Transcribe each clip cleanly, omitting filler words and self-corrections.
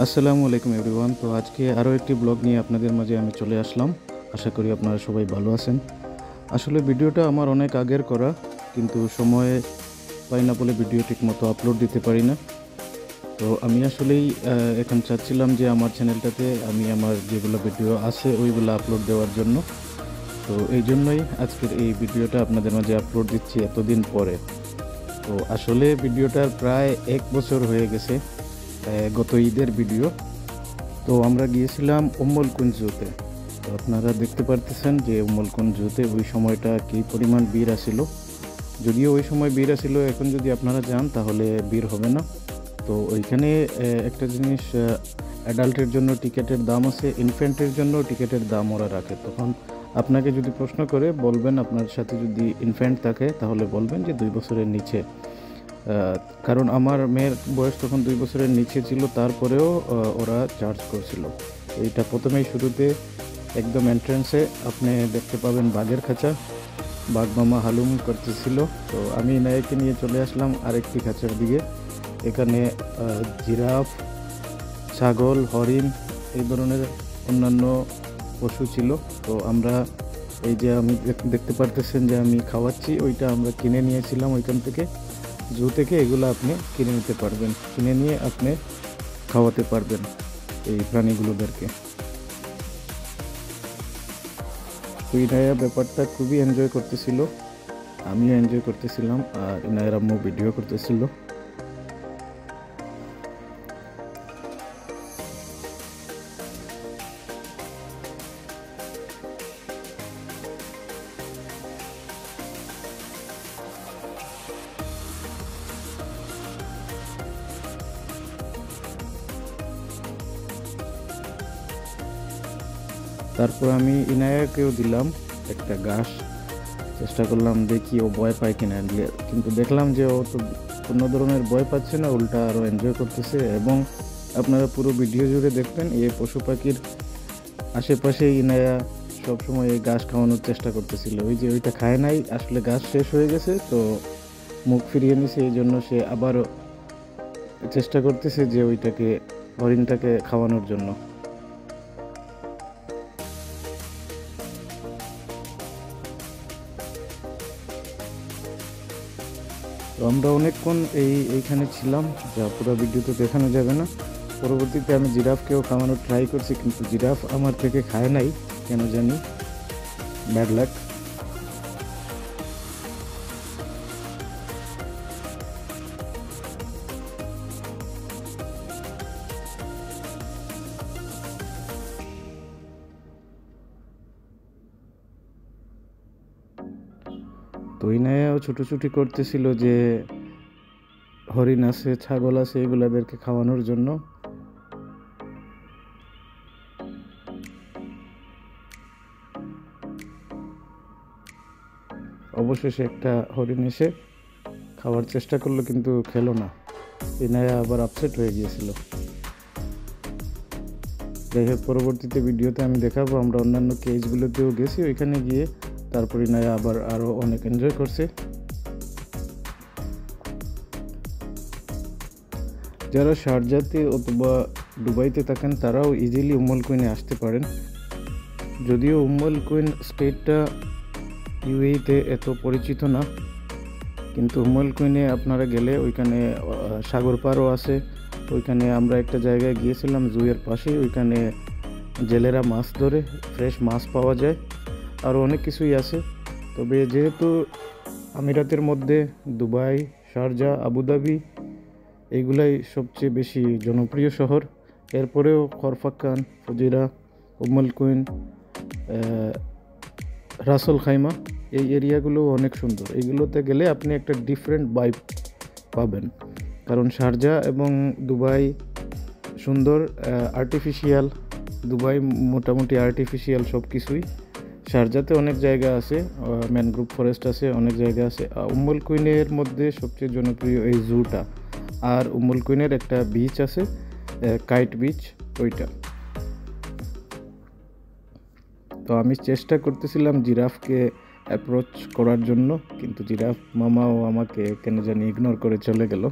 আসসালামু আলাইকুম এভরিওয়ান। তো আজকে আরও একটি ব্লগ নিয়ে আপনাদের মাঝে আমি চলে আসলাম। আশা করি আপনারা সবাই ভালো আছেন। আসলে ভিডিওটা আমার অনেক আগের করা, কিন্তু সময় পাই না বলে ভিডিও ঠিকমতো আপলোড দিতে পারি না। তো আমি আসলেই এখন চাচ্ছিলাম যে আমার চ্যানেলটাতে আমি আমার যেগুলো ভিডিও আছে ওইগুলো আপলোড দেওয়ার জন্য। তো এই জন্যই আজকের এই ভিডিওটা আপনাদের মাঝে আপলোড দিচ্ছি এতদিন পরে। তো আসলে ভিডিওটার প্রায় 1 বছর হয়ে গেছে, গত ঈদের ভিডিও। তো আমরা গিয়েছিলাম উম্মুল-কুইন জুতে। তো আপনারা দেখতে পারতেছেন যে উম্মুল-কুইন জুতে ওই সময়টা কী পরিমাণ ভিড় আসিল। যদিও ওই সময় ভিড় আসিল, এখন যদি আপনারা যান তাহলে ভিড় হবে না। তো ওইখানে একটা জিনিস, অ্যাডাল্টের জন্য টিকিটের দাম আছে, ইনফ্যান্টের জন্য টিকিটের দাম ওরা রাখে। তখন আপনাকে যদি প্রশ্ন করে বলবেন, আপনার সাথে যদি ইনফ্যান্ট থাকে তাহলে বলবেন যে 2 বছরের নিচে। কারণ আমার মেয়ের বয়স তখন 2 বছরের নিচে ছিল, তারপরেও ওরা চার্জ করছিল। এইটা প্রথমেই শুরুতে একদম এন্ট্রান্সে আপনি দেখতে পাবেন বাঘের খাঁচা, বাঘ মামা হালুম করতেছিল। তো আমি ইনায়াকে নিয়ে চলে আসলাম আরেকটি খাঁচার দিকে। এখানে জিরাফ, ছাগল, হরিণ এই ধরনের অন্যান্য পশু ছিল। তো আমরা এই যে আমি দেখতে পারতেছেন যে আমি খাওয়াচ্ছি, ওইটা আমরা কিনে নিয়েছিলাম ওইখান থেকে, জু থেকে। এগুলো আপনি কিনে নিতে পারবেন, কিনে নিয়ে আপনি খাওয়াতে পারবেন এই প্রাণীগুলোদেরকে। তো ইনায়া ব্যাপারটা খুবই এনজয় করতেছিল, আমিও এনজয় করতেছিলাম, আর ইনায়ের আম্মু ভিডিও করতেছিল। তারপর আমি ইনায়াকেও দিলাম একটা ঘাস, চেষ্টা করলাম দেখি ও ভয় পায় কিনা। কিন্তু দেখলাম যে ও তো কোনো ধরনের ভয় পাচ্ছে না, উল্টা আরও এনজয় করতেছে। এবং আপনারা পুরো ভিডিও জুড়ে দেখবেন এই পশু পাখির আশেপাশে ইনায়া সবসময় এই ঘাস খাওয়ানোর চেষ্টা করতেছিল। ওই যে ওইটা খায় নাই, আসলে ঘাস শেষ হয়ে গেছে, তো মুখ ফিরিয়ে নিছে, এই জন্য সে আবারও চেষ্টা করতেছে যে ওইটাকে, হরিণটাকে খাওয়ানোর জন্য। তো আমরা অনেকক্ষণ এইখানে ছিলাম, যা পুরো ভিডিওতে দেখানো যাবে না। পরবর্তীতে আমি জিরাফকেও খাওয়ানোর ট্রাই করছি, কিন্তু জিরাফ আমার থেকে খায় নাই, কেন জানি, ব্যাড লাক। তো ইনায়াও ছুটোছুটি করতেছিল যে হরিণ আছে, ছাগল আছে, এগুলাদেরকে খাওয়ানোর জন্য। অবশেষে একটা হরিণ এসে খাওয়ার চেষ্টা করলো, কিন্তু খেলো না। ইনায়া আবার আপসেট হয়ে গিয়েছিল। যাই হোক, পরবর্তীতে ভিডিওতে আমি দেখাবো, আমরা অন্যান্য কেজগুলোতেও গেছি, ওইখানে গিয়ে তারপর ইনায়া আবার আরও অনেক এনজয় করছে। যারা শারজাতে অথবা দুবাইতে থাকেন তারাও ইজিলি উম্মুল-কুইনে আসতে পারেন। যদিও উম্মুল-কুইন স্টেটটা ইউএইতে এত পরিচিত না, কিন্তু উম্মুল-কুইনে আপনারা গেলে ওইখানে সাগর পাড়ও আছে। ওইখানে আমরা একটা জায়গায় গিয়েছিলাম জুয়ের পাশে, ওইখানে জেলেরা মাছ ধরে, ফ্রেশ মাছ পাওয়া যায়, আরও অনেক কিছুই আছে। তবে যেহেতু আমিরাতের মধ্যে দুবাই, শারজা, আবুধাবি এইগুলাই সবচেয়ে বেশি জনপ্রিয় শহর, এরপরেও খরফাক্কান, ফুজিরা, উম্মুল-কুইন, রাসল খাইমা, এই এরিয়াগুলো অনেক সুন্দর। এইগুলোতে গেলে আপনি একটা ডিফারেন্ট ভাইব পাবেন, কারণ শারজা এবং দুবাই সুন্দর, আর্টিফিশিয়াল। দুবাই মোটামুটি আর্টিফিশিয়াল সব কিছুই। শারজাতে অনেক জায়গা আছে, ম্যানগ্রোভ ফরেস্ট আছে, অনেক জায়গা আছে। উম্মুল-কুইনের মধ্যে সবচেয়ে জনপ্রিয় এই জুটা, আর উম্মুল-কুইনের একটা বিচ আছে, কাইট বিচ, ওইটা। তো আমি চেষ্টা করতেছিলাম জিরাফকে অ্যাপ্রোচ করার জন্য, কিন্তু জিরাফ মামাও আমাকে কেন জানি ইগনোর করে চলে গেল।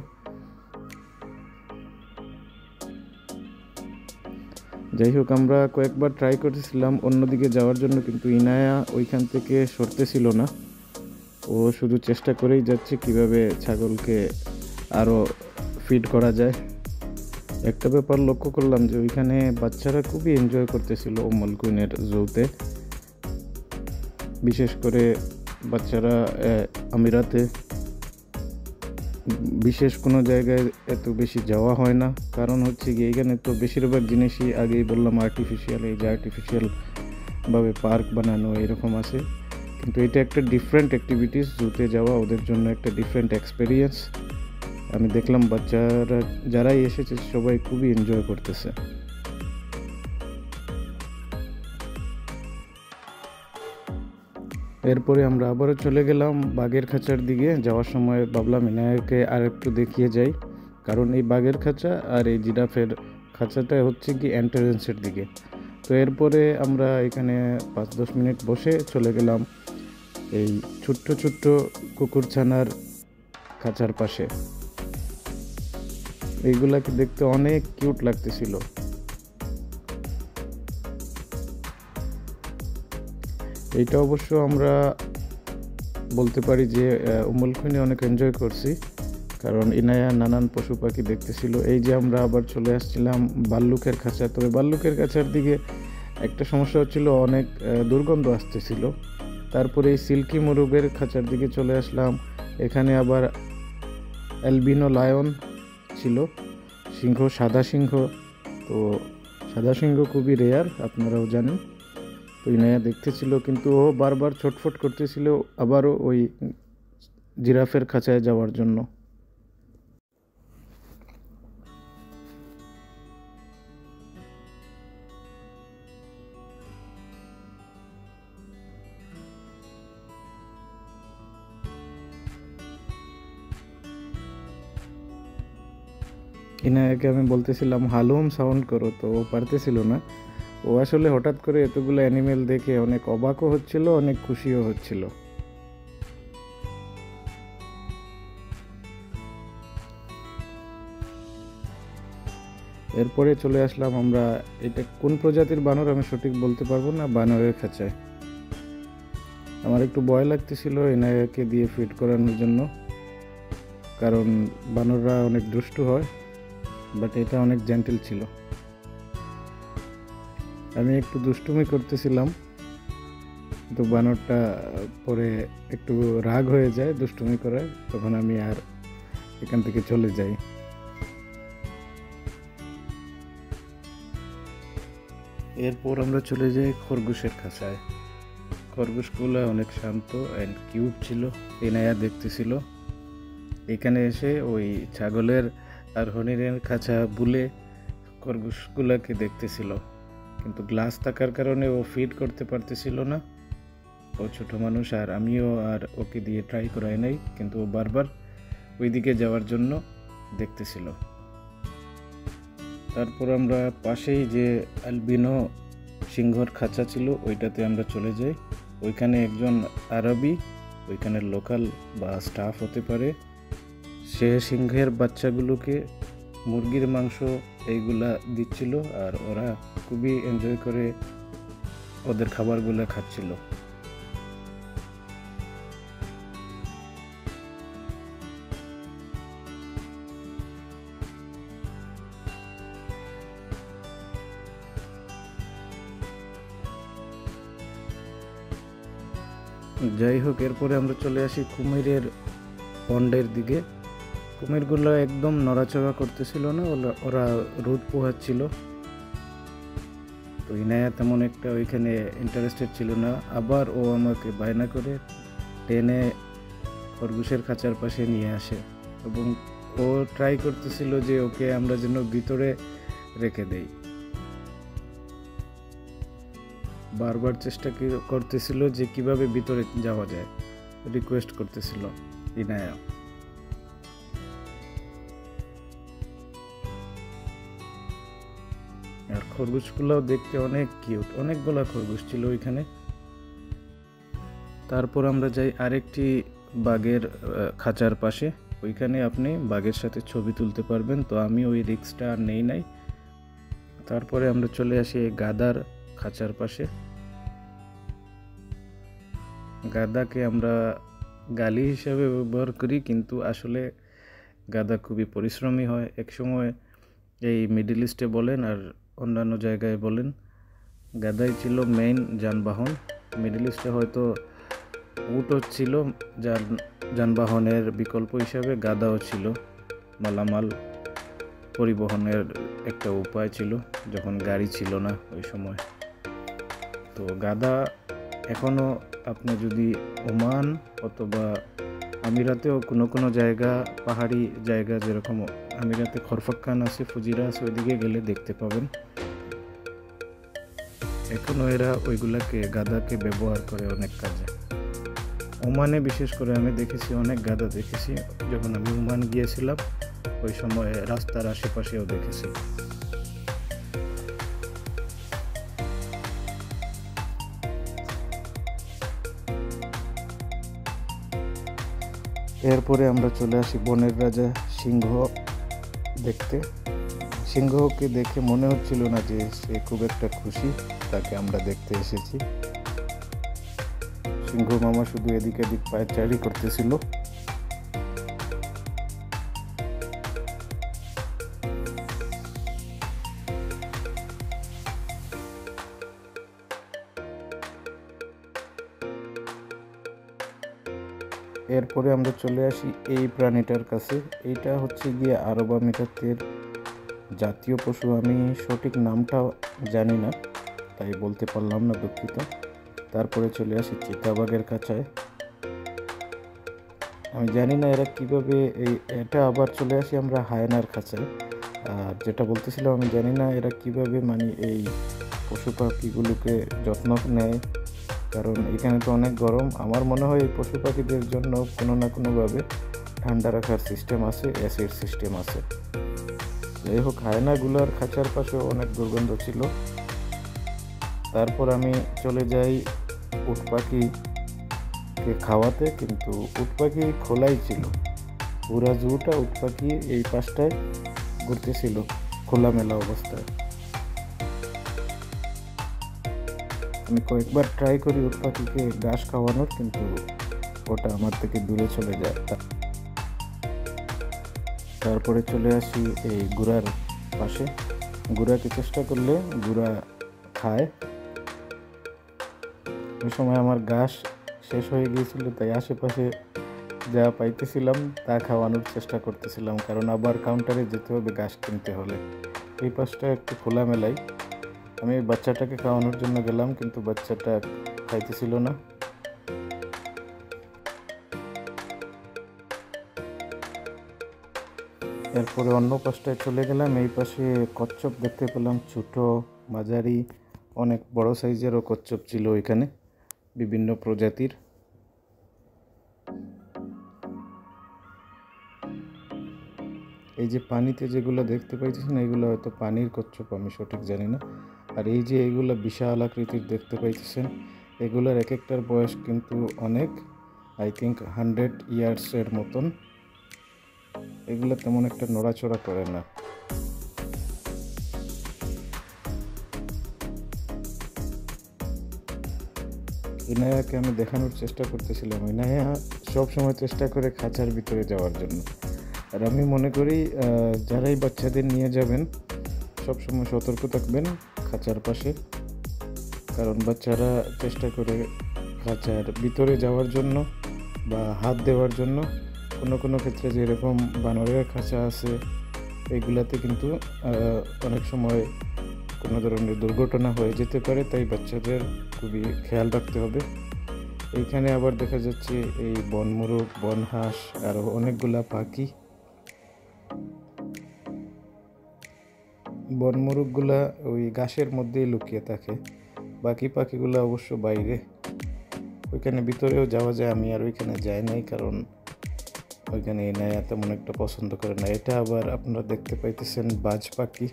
যাই হোক, আমরা কয়েকবার ট্রাই করতেছিলাম অন্যদিকে যাওয়ার জন্য, কিন্তু ইনায়া ওইখান থেকে সরতেছিল না। ও শুধু চেষ্টা করেই যাচ্ছে কিভাবে ছাগলকে আরও ফিড করা যায়। একটা ব্যাপার লক্ষ্য করলাম যে ওইখানে বাচ্চারা খুবই এনজয় করতেছিল উম্মুল কুইনের জুতে। বিশেষ করে বাচ্চারা আমিরাতে বিশেষ কোনো জায়গায় এত বেশি যাওয়া হয় না, কারণ হচ্ছে কি এখানে তো বেশিরভাগ জিনিসই আগেই বললাম আর্টিফিশিয়াল, এই যে আর্টিফিশিয়ালভাবে পার্ক বানানো এরকম আছে। কিন্তু এটা একটা ডিফারেন্ট অ্যাক্টিভিটিস, জুতে যাওয়া ওদের জন্য একটা ডিফারেন্ট এক্সপেরিয়েন্স। আমি দেখলাম বাচ্চারা যারাই এসেছে সবাই খুবই এনজয় করতেছে। এরপরে আমরা আবারও চলে গেলাম বাঘের খাঁচার দিকে। যাওয়ার সময় ভাবলাম ইনায়াকে আর একটু দেখিয়ে যাই, কারণ এই বাঘের খাঁচা আর এই জিরাফের খাঁচাটা হচ্ছে কি এন্ট্রান্সের দিকে। তো এরপরে আমরা এখানে 5-10 মিনিট বসে চলে গেলাম এই ছোট্ট ছোট্ট কুকুরছানার খাঁচার পাশে। এইগুলাকে দেখতে অনেক কিউট লাগতেছিল। এইটা অবশ্য আমরা বলতে পারি যে উম্মুল কুইনে অনেক এনজয় করছি, কারণ ইনায়া নানান পশু পাখি দেখতেছিল। এই যে আমরা আবার চলে আসছিলাম ভাল্লুকের খাঁচা। তবে ভাল্লুকের খাঁচার দিকে একটা সমস্যা হচ্ছিল, অনেক দুর্গন্ধ আসতেছিল। তারপরে এই সিল্কি মুরগের খাঁচার দিকে চলে আসলাম। এখানে আবার অ্যালবিনো লায়ন ছিল, সিংহ, সাদা সিংহ। তো সাদা সিংহ খুবই রেয়ার, আপনারাও জানেন। তো ইনায়া দেখতেছিল, কিন্তু ও বারবার ছটফট করতেছিল আবারও ওই জিরাফের খাঁচায় যাওয়ার জন্য। ইনায়াকে আমি বলতেছিলাম হালুম সাউন্ড করো, তো ও পারতেছিল না। ও আসলে হঠাৎ করে এতগুলো অ্যানিমেল দেখে অনেক অবাকও হচ্ছিল, অনেক খুশিও হচ্ছিল। এরপরে চলে আসলাম আমরা, এটা কোন প্রজাতির বানর আমি সঠিক বলতে পারবো না, বানরের খাঁচায়। আমার একটু ভয় লাগতেছিল এনায়াকে দিয়ে ফিড করানোর জন্য, কারণ বানররা অনেক দুষ্টু হয়, বাট এটা অনেক জেন্টেল ছিল। আমি একটু দুষ্টুমি করতেছিলাম, কিন্তু বানরটা পরে একটু রাগ হয়ে যায় দুষ্টুমি করায়, তখন আমি আর এখান থেকে চলে যাই। এরপর আমরা চলে যাই খরগোশের খাঁচায়। খরগোশগুলো অনেক শান্ত অ্যান্ড কিউট ছিল, ইনায়া দেখতেছিল। এখানে এসে ওই ছাগলের আর হরিণের খাঁচা বুলে খরগোশগুলোকে দেখতেছিল, কিন্তু গ্লাস থাকার কারণে ও ফিড করতে পারতেছিল না। ও ছোট মানুষ, আর আমিও আর ওকে দিয়ে ট্রাই করাই নাই, কিন্তু ও বারবার ওইদিকে যাওয়ার জন্য দেখতেছিল। তারপর আমরা পাশেই যে অ্যালবিনো সিংহর খাঁচা ছিল ওইটাতে আমরা চলে যাই। ওইখানে একজন আরবি, ওইখানের লোকাল বা স্টাফ হতে পারে, সে সিংহের বাচ্চাগুলোকে মুরগির মাংস এইগুলা দিচ্ছিল, আর ওরা খুবই এনজয় করে ওদের খাবারগুলো খাচ্ছিল। যাই হোক, এরপরে আমরা চলে আসি কুমিরের পন্ডের দিকে। কুমিরগুলো একদম নড়াচড়া করতেছিল না, ওরা রোদ পোহাচ্ছিল। তো ইনায়া তেমন একটা ওইখানে ইন্টারেস্টেড ছিল না। আবার ও আমাকে বায়না করে টেনে খরগোশের খাঁচার পাশে নিয়ে আসে, এবং ও ট্রাই করতেছিল যে ওকে আমরা যেন ভিতরে রেখে দেই। বারবার চেষ্টা করতেছিল যে কিভাবে ভিতরে যাওয়া যায়, রিকোয়েস্ট করতেছিল ইনায়া। আর খরগোশগুলোও দেখতে অনেক কিউট, অনেকগুলা খরগোশ ছিল ওইখানে। তারপর আমরা যাই আরেকটি বাঘের খাঁচার পাশে, ওইখানে আপনি বাঘের সাথে ছবি তুলতে পারবেন। তো আমি ওই রিস্কটা আর নেই নাই, তারপরে আমরা চলে আসি এই গাদার খাঁচার পাশে। গাদাকে আমরা গালি হিসাবে ব্যবহার করি, কিন্তু আসলে গাদা খুবই পরিশ্রমী হয়। একসময় এই মিডল ইস্টে বলেন আর অন্যান্য জায়গায় বলেন, গাদাই ছিল মেইন যানবাহন। মিডল ইস্টে হয়তো উটও ছিল যানবাহনের বিকল্প হিসাবে, গাদাও ছিল মালামাল পরিবহনের একটা উপায় ছিল, যখন গাড়ি ছিল না ওই সময়। তো গাদা এখনও আপনি যদি ওমান অথবা আমিরাতেও কোনো জায়গা, পাহাড়ি জায়গা যেরকম আমিরাতে খরফাক্কান আছে, ফুজিরা আছে, ওইদিকে গেলে দেখতে পাবেন এখনও এরা ওইগুলাকে, গাদাকে ব্যবহার করে অনেক কাজে। ওমানে বিশেষ করে আমি দেখেছি, অনেক গাদা দেখেছি যখন আমি ওমান গিয়েছিলাম, ওই সময় রাস্তার আশেপাশেও দেখেছি। এরপরে আমরা চলে আসি বনের রাজা সিংহ দেখতে। সিংহকে দেখে মনে হচ্ছিল না যে সে খুব একটা খুশি, তাকে আমরা দেখতে এসেছি। সিংহ মামা শুধু এদিক এদিক পায়চারি করতেছিল। এরপরে আমরা চলে আসি এই প্রাণীটার কাছে। এইটা হচ্ছে গিয়ে আরব আমিরাতের জাতীয় পশু। আমি সঠিক নামটা জানি না, তাই বলতে পারলাম না, দুঃখিত। তারপরে চলে আসি চিতাবাঘের খাঁচায়। আমি জানি না এরা কিভাবে এটা আবার চলে আসি আমরা হায়নার খাঁচায়। আর যেটা বলতেছিলাম, আমি জানি না এরা কিভাবে এই পশু পাখিগুলোকে যত্ন নেয়, কারণ এখানে তো অনেক গরম। আমার মনে হয় এই পশু পাখিদের জন্য কোনো না কোনোভাবে ঠান্ডা রাখার সিস্টেম আছে, এসির সিস্টেম আছে। যাই হোক, হায়নাগুলোর খাঁচার পাশে অনেক দুর্গন্ধ ছিল। তারপর আমি চলে যাই উট পাখিকে খাওয়াতে, কিন্তু উট পাখি খোলাই ছিল। পুরা জুটা উট পাখি এই পাশটায় ঘুরতেছিল খোলামেলা অবস্থায়। আমি কয়েকবার ট্রাই করি উট পাখিকে ঘাস খাওয়ানোর, কিন্তু ওটা আমার থেকে দূরে চলে যায়। তারপরে চলে আসি এই গুড়ার পাশে। গুড়াকে চেষ্টা করলে গুড়া খায়। ওই সময় আমার ঘাস শেষ হয়ে গিয়েছিল, তাই আশেপাশে যা পাইতেছিলাম তা খাওয়ানোর চেষ্টা করতেছিলাম, কারণ আবার কাউন্টারে যেতে হবে ঘাস কিনতে হলে। এই পাশটা একটু খোলামেলাই। আমি বাচ্চাটাকে খাওয়ানোর জন্য গেলাম, কিন্তু বাচ্চাটা খাইতেছিল না। এরপরে অন্য পাশটায় চলে গেলাম। এই পাশে কচ্ছপ দেখতে পেলাম, ছোটো মাঝারি অনেক বড় সাইজেরও কচ্ছপ ছিল এখানে, বিভিন্ন প্রজাতির। এই যে পানিতে যেগুলো দেখতে পাইতেছেন, এগুলো হয়তো পানির কচ্ছপ, আমি সঠিক জানি না। আর এই যে এগুলো বিশাল আকৃতির দেখতে পাইতেছেন, এগুলোর এক একটার বয়স কিন্তু অনেক, আই থিঙ্ক 100 ইয়ার্সের মতন। এগুলো তেমন একটা নড়াচড়া করে না। ইনায়াকে আমি দেখানোর চেষ্টা করতেছিলাম। ইনায়া সবসময় চেষ্টা করে খাঁচার ভিতরে যাওয়ার জন্য। আর আমি মনে করি যারাই বাচ্চাদের নিয়ে যাবেন সবসময় সতর্ক থাকবেন খাঁচার পাশে, কারণ বাচ্চারা চেষ্টা করে খাঁচার ভিতরে যাওয়ার জন্য বা হাত দেওয়ার জন্য। কোনো ক্ষেত্রে যেরকম বানরের খাঁচা আছে, এইগুলাতে কিন্তু অনেক সময় কোনো ধরনের দুর্ঘটনা হয়ে যেতে পারে, তাই বাচ্চাদের খুবই খেয়াল রাখতে হবে। এইখানে আবার দেখা যাচ্ছে এই বনমুরগ, বনহাঁস, আরও অনেকগুলা পাখি। বনমুরগগুলা ওই ঘাসের মধ্যেই লুকিয়ে থাকে, বাকি পাখিগুলো অবশ্য বাইরে। ওইখানে ভিতরেও যাওয়া যায়, আমি আর ওইখানে যাই নাই, কারণ ওইখানে ইনায়া তেমন একটা পছন্দ করে না। এটা আবার আপনারা দেখতে পাইতেছেন বাজ পাখি।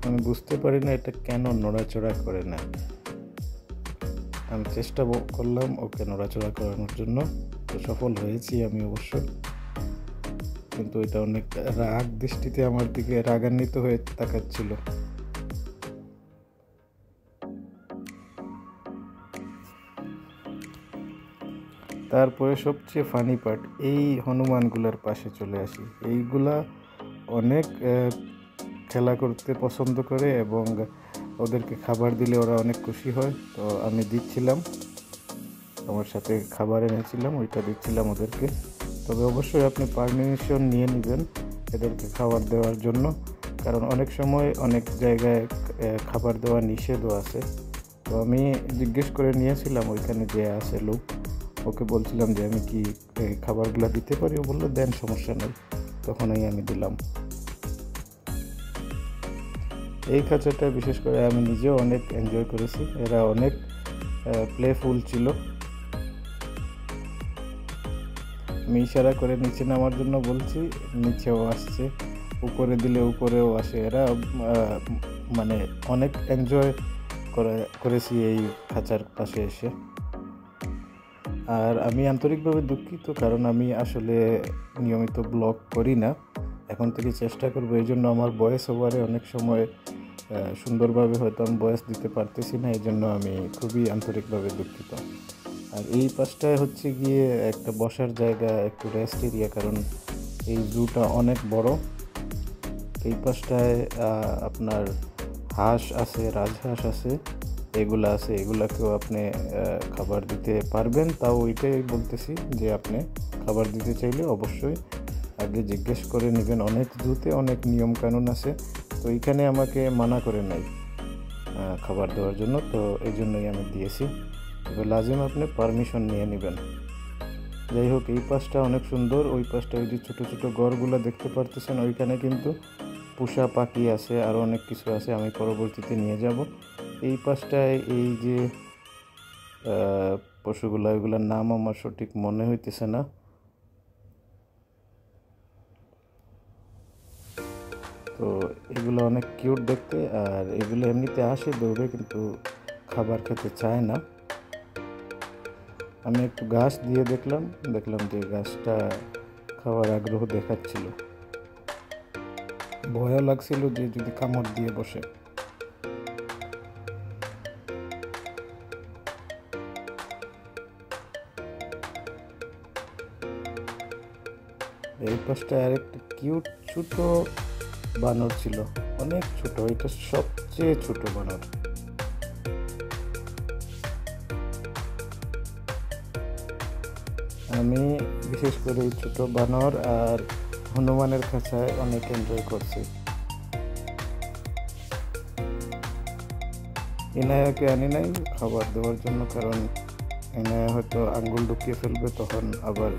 আমি বুঝতে পারি না এটা কেন নড়াচড়া করে না। আমি চেষ্টা করলাম ওকে নড়াচড়া করানোর জন্য, তো সফল হয়েছি আমি অবশ্য। কিন্তু এটা অনেক রাগ দৃষ্টিতে আমার দিকে রাগান্বিত হয়ে তাকাচ্ছিল। তারপরে সবচেয়ে ফানি পার্ট, এই হনুমানগুলোর পাশে চলে আসি। এইগুলা অনেক খেলা করতে পছন্দ করে এবং ওদেরকে খাবার দিলে ওরা অনেক খুশি হয়। তো আমি দিচ্ছিলাম, আমার সাথে খাবার এনেছিলাম, ওইটা দিচ্ছিলাম ওদেরকে। তবে অবশ্যই আপনি পারমিশন নিয়ে নেবেন এদেরকে খাবার দেওয়ার জন্য, কারণ অনেক সময় অনেক জায়গায় খাবার দেওয়া নিষেধও আছে। তো আমি জিজ্ঞেস করে নিয়েছিলাম, ওইখানে যে আছে লোক, ওকে বলছিলাম যে আমি কি খাবারগুলো দিতে পারি। ও বললো দেন, সমস্যা নেই। তখনই আমি দিলাম। এই খাঁচাটা বিশেষ করে আমি নিজেও অনেক এনজয় করেছি। এরা অনেক প্লেফুল ছিল। আমি ইশারা করে নিচে নামার জন্য বলছি, নিচেও আসছে, উপরে দিলে উপরেও আসে। এরা মানে অনেক এনজয় করেছি এই খাঁচার পাশে এসে। আর আমি আন্তরিকভাবে দুঃখিত, কারণ আমি আসলে নিয়মিত ব্লগ করি না। এখন থেকে চেষ্টা করবো। এই জন্য আমার ভয়েস ওভারে অনেক সময় সুন্দরভাবে হয়তো আমি ভয়েস দিতে পারতেছি না, এই জন্য আমি খুবই আন্তরিকভাবে দুঃখিত। আর এই পাশটায় হচ্ছে গিয়ে একটা বসার জায়গা, একটু রেস্ট এরিয়া, কারণ এই জুটা অনেক বড়। এই পাশটায় আপনার হাঁস আছে, রাজহাঁস আছে, এগুলা আছে। এগুলাকেও আপনি খাবার দিতে পারবেন। তাও ওইটাই বলতেছি যে আপনি খাবার দিতে চাইলে অবশ্যই আগে জিজ্ঞেস করে নেবেন। অনেক জুতে অনেক নিয়ম কানুন আছে, তো এইখানে আমাকে মানা করে নাই খাবার দেওয়ার জন্য, তো এই জন্যই আমি দিয়েছি। তবে লাজিম আপনি পারমিশন নিয়ে নেবেন। যাই হোক, এই পাশটা অনেক সুন্দর। ওই পাশটা ওই যে ছোটো ছোটো ঘরগুলো দেখতে পারতেছেন, ওইখানে কিন্তু পোষা পাখি আছে, আরও অনেক কিছু আছে, আমি পরবর্তীতে নিয়ে যাব। এই পাশটায় এই যে পশুগুলো, ওইগুলোর নাম আমার সঠিক মনে হইতেছে না। তো এগুলো অনেক কিউট দেখতে, আর এগুলো এমনিতে আসে দৌড়ে, কিন্তু খাবার খেতে চায় না। আমি একটু ঘাস দিয়ে দেখলাম যে ঘাসটা খাওয়ার আগ্রহ দেখাচ্ছিল। ভয়ও লাগছিল যে যদি কামড় দিয়ে বসে। এই পাশটা আরেকটা কিউট ছোট বানর ছিল, অনেক ছোট। এটা সবচেয়ে ছোট বানর। আমি বিশেষ করে এই ছোট বানর আর হনুমানের খাঁচায় অনেক এনজয় করছি। ইনায়াকে আনি নাই খাবার দেওয়ার জন্য, কারণ ইনায়া হয়তো আঙ্গুল ঢুকিয়ে ফেলবে, তখন আবার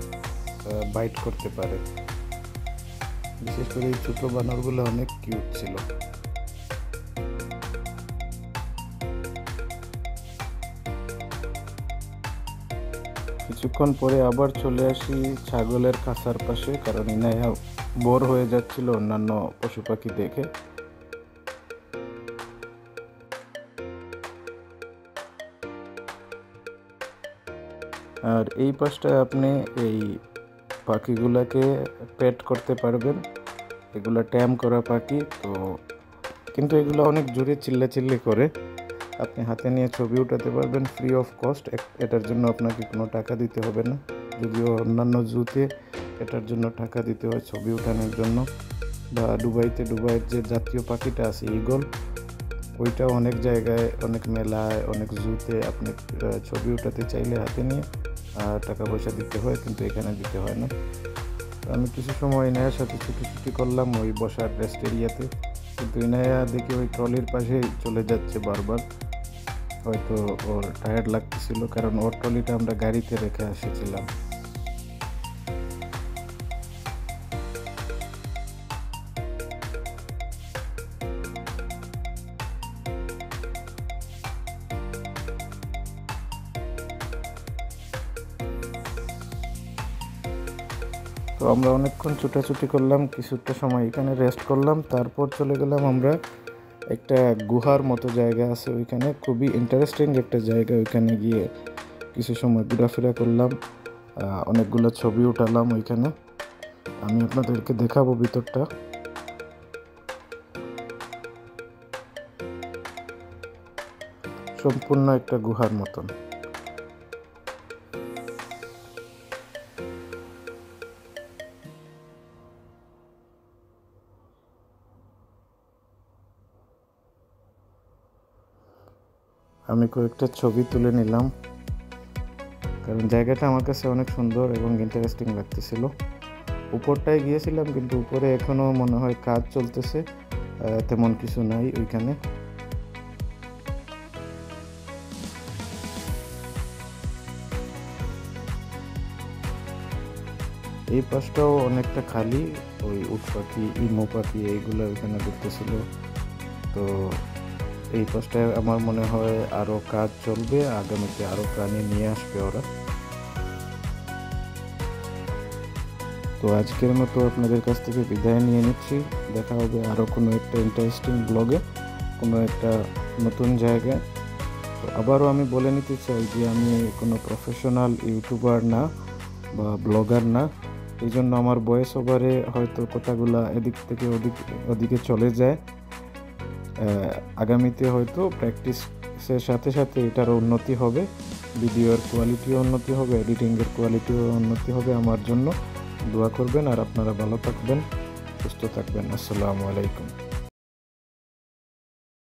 বাইট করতে পারে। বিশেষ করে এই ছোট বানরগুলো অনেক কিউট ছিল। কিছুক্ষণ পরে আবার চলে আসি ছাগলের খাঁচার পাশে, কারণ ইনায়া বোর হয়ে যাচ্ছিল অন্যান্য পশু পাখি দেখে। আর এই পাশটায় আপনি এই পাখিগুলাকে পেট করতে পারবেন। এগুলা ট্যাম করা পাখি, তো কিন্তু এগুলো অনেক জোরে চিল্লাচিল্লি করে। আপনি হাতে নিয়ে ছবি উঠাতে পারবেন ফ্রি অফ কস্ট। এটার জন্য আপনাকে কোনো টাকা দিতে হবে না, যদিও অন্যান্য জুতে এটার জন্য টাকা দিতে হয় ছবি উঠানোর জন্য। বা দুবাইয়ের যে জাতীয় পাখিটা আছে ঈগল, ওইটাও অনেক জায়গায়, অনেক মেলায়, অনেক জুতে আপনি ছবি উঠাতে চাইলে হাতে নিয়ে টাকা পয়সা দিতে হয়, কিন্তু এখানে দিতে হয় না। আমি কিছু সময় ইনায়ার সাথে ছুটি করলাম ওই বসার রেস্ট এরিয়াতে, কিন্তু ইনায়া দেখি ওই ট্রলির পাশেই চলে যাচ্ছে বারবার। হয়তো ওর টায়ার্ড লাগতেছিল, কারণ ওর ট্রলিটা আমরা গাড়িতে রেখে এসেছিলাম। তো আমরা অনেকক্ষণ ছুটাছুটি করলাম, কিছুটা সময় এখানে রেস্ট করলাম, তারপর চলে গেলাম আমরা একটা গুহার মতো জায়গা আছে ওইখানে, খুবই ইন্টারেস্টিং একটা জায়গা। ওইখানে গিয়ে কিছু সময় ঘোরাফেরা করলাম, অনেকগুলো ছবি উঠালাম ওইখানে। আমি আপনাদেরকে দেখাবো ভিতরটা। সম্পূর্ণ একটা গুহার মতন। আমি কয়েকটা ছবি তুলে নিলাম, কারণ জায়গাটা আমার কাছে অনেক সুন্দর এবং ইন্টারেস্টিং লাগতেছিল। উপরটায় গিয়েছিলাম, কিন্তু উপরে এখনো মনে হয় কাজ চলতেছে, তেমন কিছু নাই ওইখানে। এই পাশটাও অনেকটা খালি, ওই উট পাখি, ইমু পাখি এইগুলো ওইখানে ঘুরতেছিল। তো এই পাশটায় আমার মনে হয় আরও কাজ চলবে, আগামীতে আরও প্রাণী নিয়ে আসবে ওরা। তো আজকের মতো আপনাদের কাছ থেকে বিদায় নিয়ে নিচ্ছি। দেখা হবে আরও কোনো একটা ইন্টারেস্টিং ব্লগে, কোনো একটা নতুন জায়গায়। তো আবারও আমি বলে নিতে চাই যে আমি কোনো প্রফেশনাল ইউটিউবার না বা ব্লগার না, এই জন্য আমার ভয়েস ওভারে হয়তো কথাগুলা এদিক থেকে ওদিকে চলে যায়। আগামীতে হয়তো প্র্যাকটিসের সাথে সাথে এটারও উন্নতি হবে, ভিডিওর কোয়ালিটিও উন্নতি হবে, এডিটিংয়ের কোয়ালিটিও উন্নতি হবে। আমার জন্য দোয়া করবেন, আর আপনারা ভালো থাকবেন, সুস্থ থাকবেন। আসসালামু আলাইকুম।